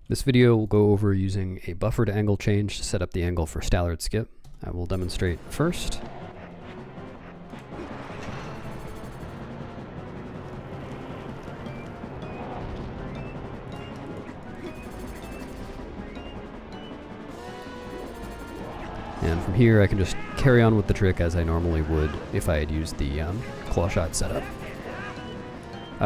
This video will go over using a buffered angle change to set up the angle for Stallord Skip. I will demonstrate first. And from here I can just carry on with the trick as I normally would if I had used the claw shot setup.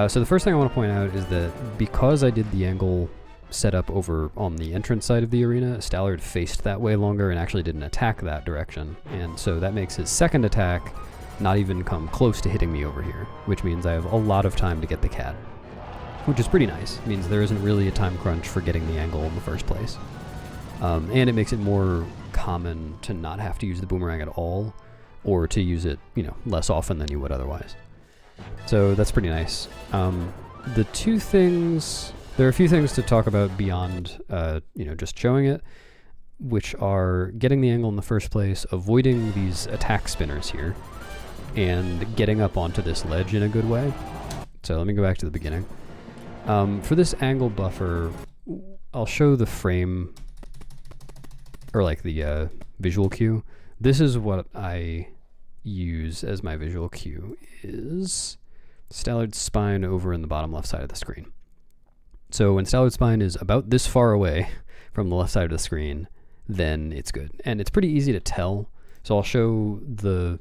So the first thing I want to point out is that because I did the angle setup over on the entrance side of the arena, Stallord faced that way longer and actually didn't attack that direction. And so that makes his second attack not even come close to hitting me over here, which means I have a lot of time to get the cat, which is pretty nice. It means there isn't really a time crunch for getting the angle in the first place. And it makes it more common to not have to use the boomerang at all, or to use it, less often than you would otherwise. So that's pretty nice. There are a few things to talk about beyond, just showing it, which are getting the angle in the first place, avoiding these attack spinners here, and getting up onto this ledge in a good way. So let me go back to the beginning. For this angle buffer, I'll show the frame, or like the visual cue. This is what I use as my visual cue, is Stallord's spine over in the bottom left side of the screen. So when Stallord's spine is about this far away from the left side of the screen, then it's good. And it's pretty easy to tell. So I'll show the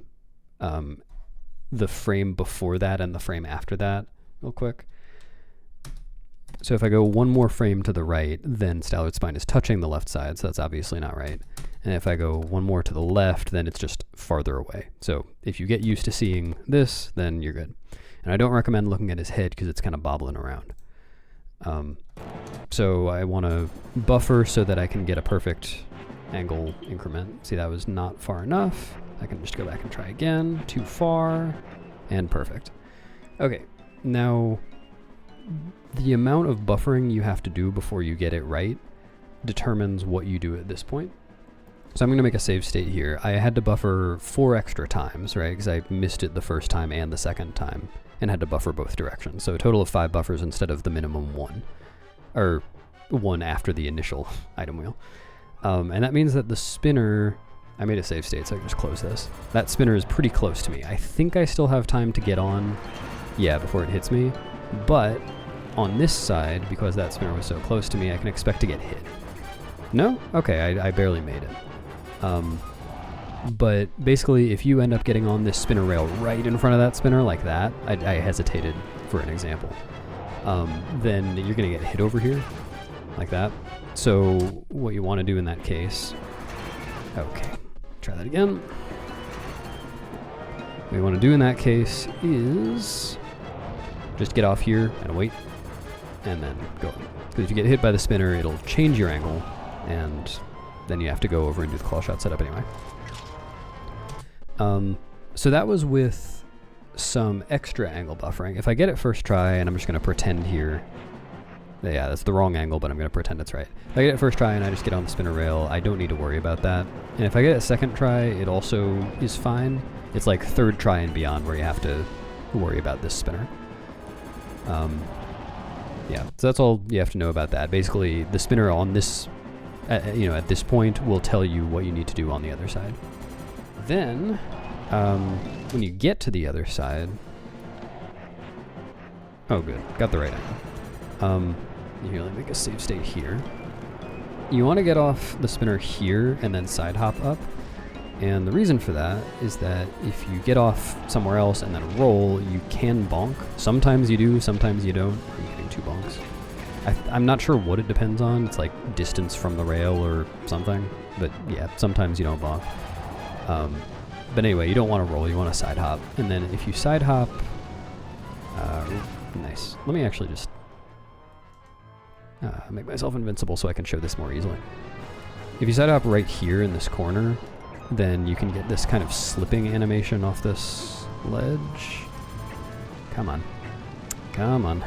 frame before that and the frame after that real quick. So if I go one more frame to the right, then Stallord's spine is touching the left side, so that's obviously not right. And if I go one more to the left, then it's just farther away. So if you get used to seeing this, then you're good. And I don't recommend looking at his head because it's kind of bobbling around. So I want to buffer so that I can get a perfect angle increment. See, that was not far enough. I can just go back and try again. Too far, and perfect. Okay, now the amount of buffering you have to do before you get it right determines what you do at this point. So I'm going to make a save state here. I had to buffer 4 extra times, right? Because I missed it the first time and the second time, and had to buffer both directions. So a total of 5 buffers instead of the minimum 1. Or 1 after the initial item wheel. And that means that the spinner... I made a save state, so I can just close this. That spinner is pretty close to me. I think I still have time to get on, before it hits me. But on this side, because that spinner was so close to me, I can expect to get hit. No? Okay, I barely made it. But basically, if you end up getting on this spinner rail right in front of that spinner like that, I hesitated for an example, then you're going to get hit over here, like that. So what you want to do in that case... Okay, try that again. What you want to do in that case is just get off here and wait, and then go. Because if you get hit by the spinner, it'll change your angle, and then you have to go over and do the claw shot setup anyway. So that was with some extra angle buffering. If I get it first try, and I'm just going to pretend here, yeah, that's the wrong angle, but I'm going to pretend it's right. If I get it first try and I just get on the spinner rail, I don't need to worry about that. And if I get it second try, it also is fine. It's like third try and beyond where you have to worry about this spinner. Yeah, so that's all you have to know about that. Basically, the spinner on this, at this point, will tell you what you need to do on the other side. Then, when you get to the other side... Oh, good. Got the right angle. Here, let me make a save state here. You want to get off the spinner here and then side hop up. And the reason for that is that if you get off somewhere else and then roll, you can bonk. Sometimes you do, sometimes you don't. I'm getting 2 bonks. I'm not sure what it depends on. It's like distance from the rail or something. But yeah, sometimes you don't bonk. But anyway, you don't want to roll, you want to side hop. And then if you side hop... nice. Let me actually just make myself invincible so I can show this more easily. If you side hop right here in this corner, then you can get this kind of slipping animation off this ledge. Come on. Come on.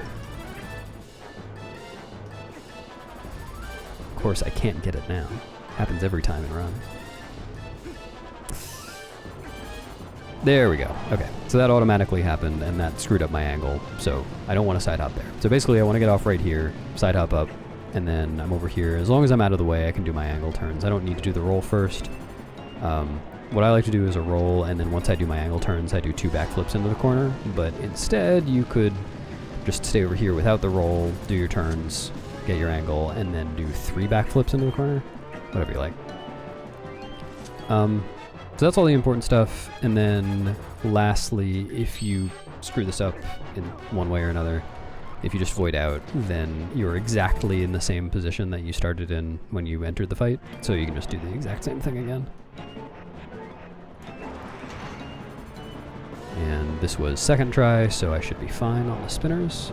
Of course, I can't get it now. Happens every time in run. There we go. Okay, so that automatically happened, and that screwed up my angle, so I don't want to side hop there. So basically, I want to get off right here, side hop up, and then I'm over here. As long as I'm out of the way, I can do my angle turns. I don't need to do the roll first. What I like to do is a roll, and then once I do my angle turns, I do 2 backflips into the corner. But instead, you could just stay over here without the roll, do your turns, get your angle, and then do 3 backflips into the corner. Whatever you like. So that's all the important stuff. And then lastly, if you screw this up in one way or another, if you just void out, then you're exactly in the same position that you started in when you entered the fight. So you can just do the exact same thing again. And this was second try, so I should be fine on the spinners.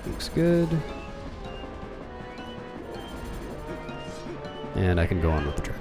Looks good. And I can go on with the trick.